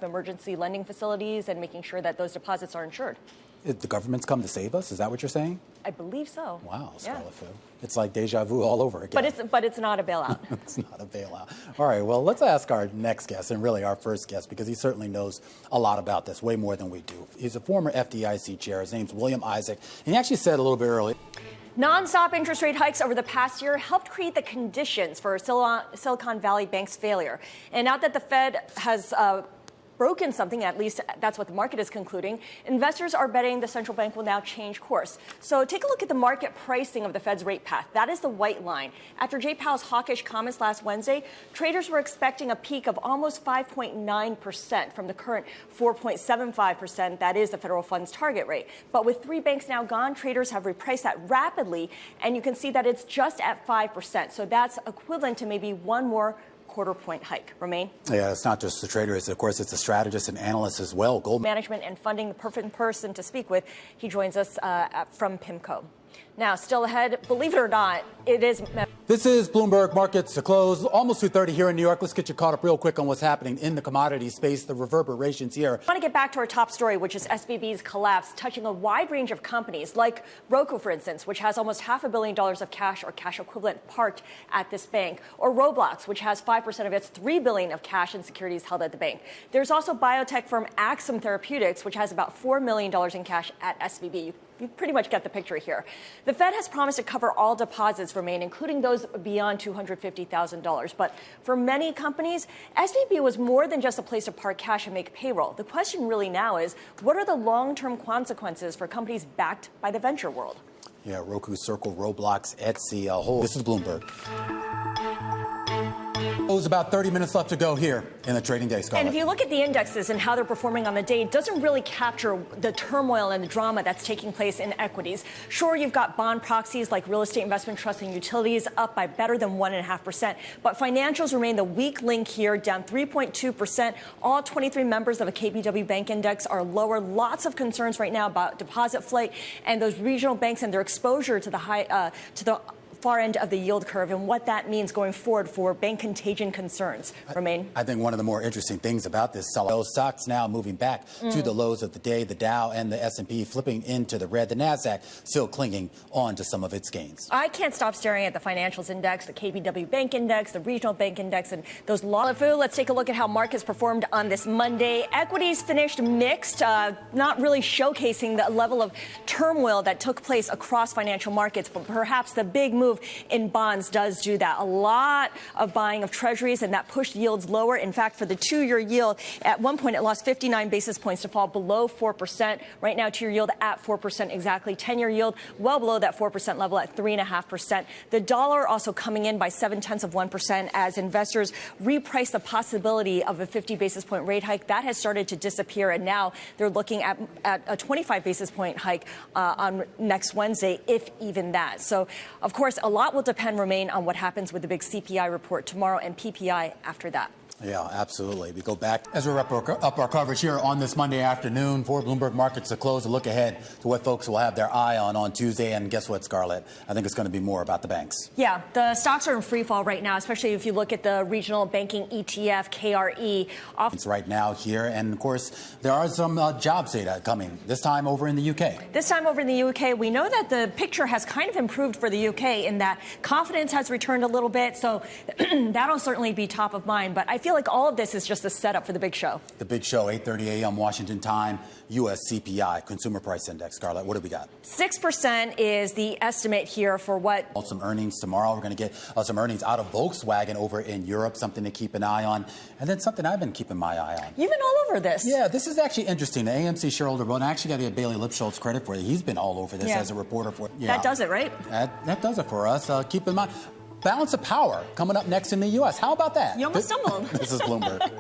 up emergency lending facilities and making sure that those deposits are insured. The government's come to save us? Is that what you're saying? I believe so. Wow, Scarlet Fu. It's like deja vu all over again. But it's not a bailout. It's not a bailout. All right, well, let's ask our next guest, and really our first guest, because he certainly knows a lot about this, way more than we do. He's a former FDIC chair. His name's William Isaac. And he actually said a little bit earlier. Non-stop interest rate hikes over the past year helped create the conditions for Silicon Valley Bank's failure. And now that the Fed has broken something, at least that's what the market is concluding, investors are betting the central bank will now change course. So take a look at the market pricing of the Fed's rate path. That is the white line. After Jay Powell's hawkish comments last Wednesday, traders were expecting a peak of almost 5.9% from the current 4.75%. That is the federal funds target rate. But with 3 banks now gone, traders have repriced that rapidly, and you can see that it's just at 5%. So that's equivalent to maybe one more quarter-point hike. Romaine? Yeah, it's not just the traders. Of course, it's the strategists and analysts as well. Management and funding, the perfect person to speak with. He joins us from PIMCO. Now, still ahead, believe it or not, it is... This is Bloomberg Markets to Close. Almost 2:30 here in New York. Let's get you caught up real quick on what's happening in the commodity space, the reverberations here. I want to get back to our top story, which is SVB's collapse, touching a wide range of companies, like Roku, for instance, which has almost $500 million of cash or cash equivalent parked at this bank, or Roblox, which has 5% of its $3 billion of cash and securities held at the bank. There's also biotech firm Axsome Therapeutics, which has about $4 million in cash at SVB. You pretty much get the picture here. The Fed has promised to cover all deposits remain, including those beyond $250,000. But for many companies, SVB was more than just a place to park cash and make payroll. The question really now is, what are the long-term consequences for companies backed by the venture world? Yeah, Roku, Circle, Roblox, Etsy, a whole. This is Bloomberg. There's about 30 minutes left to go here in the trading day, Scarlet. And if you look at the indexes and how they're performing on the day, it doesn't really capture the turmoil and the drama that's taking place in equities. Sure, you've got bond proxies like real estate investment trusts and utilities up by better than 1.5%. But financials remain the weak link here, down 3.2%. All 23 members of a KBW bank index are lower. Lots of concerns right now about deposit flight and those regional banks and their exposure to the far end of the yield curve and what that means going forward for bank contagion concerns. Romaine? I think one of the more interesting things about this sell, those stocks now moving back to the lows of the day, the Dow and the S&P flipping into the red, the NASDAQ still clinging on to some of its gains. I can't stop staring at the financials index, the KBW bank index, the regional bank index, and those Scarlet Fu. Let's take a look at how markets performed on this Monday. Equities finished mixed, not really showcasing the level of turmoil that took place across financial markets, but perhaps the big move in bonds does do that. A lot of buying of treasuries, and that pushed yields lower. In fact, for the 2-year yield, at one point it lost 59 basis points to fall below 4%. Right now, 2-year yield at 4% exactly. 10-year yield well below that 4% level at 3.5%. The dollar also coming in by 0.7% as investors reprice the possibility of a 50 basis point rate hike. That has started to disappear, and now they're looking at a 25 basis point hike on next Wednesday, if even that. So, of course, a lot will depend, Romaine, on what happens with the big CPI report tomorrow and PPI after that. Yeah, absolutely. We go back as we wrap up our coverage here on this Monday afternoon for Bloomberg Markets to Close, a look ahead to what folks will have their eye on Tuesday. And guess what, Scarlett? I think it's going to be more about the banks. Yeah, the stocks are in free fall right now, especially if you look at the regional banking ETF, KRE. It's right now here. And, of course, there are some jobs data coming, this time over in the UK. This time over in the UK, we know that the picture has kind of improved for the UK in that confidence has returned a little bit. So that'll certainly be top of mind. But I feel like all of this is just a setup for the big show. The big show, 8:30 a.m. Washington time, U.S. CPI, Consumer Price Index. Scarlett, what do we got? 6% is the estimate here for what? Some earnings tomorrow. We're going to get some earnings out of Volkswagen over in Europe, something to keep an eye on. And then something I've been keeping my eye on. You've been all over this. Yeah, this is actually interesting. The AMC shareholder vote, and I actually got to give Bailey Lipschultz credit for it. He's been all over this as a reporter for it. Yeah. That does it, right? That does it for us. Keep in mind. Balance of power coming up next in the U.S. How about that? You almost stumbled. This is Bloomberg.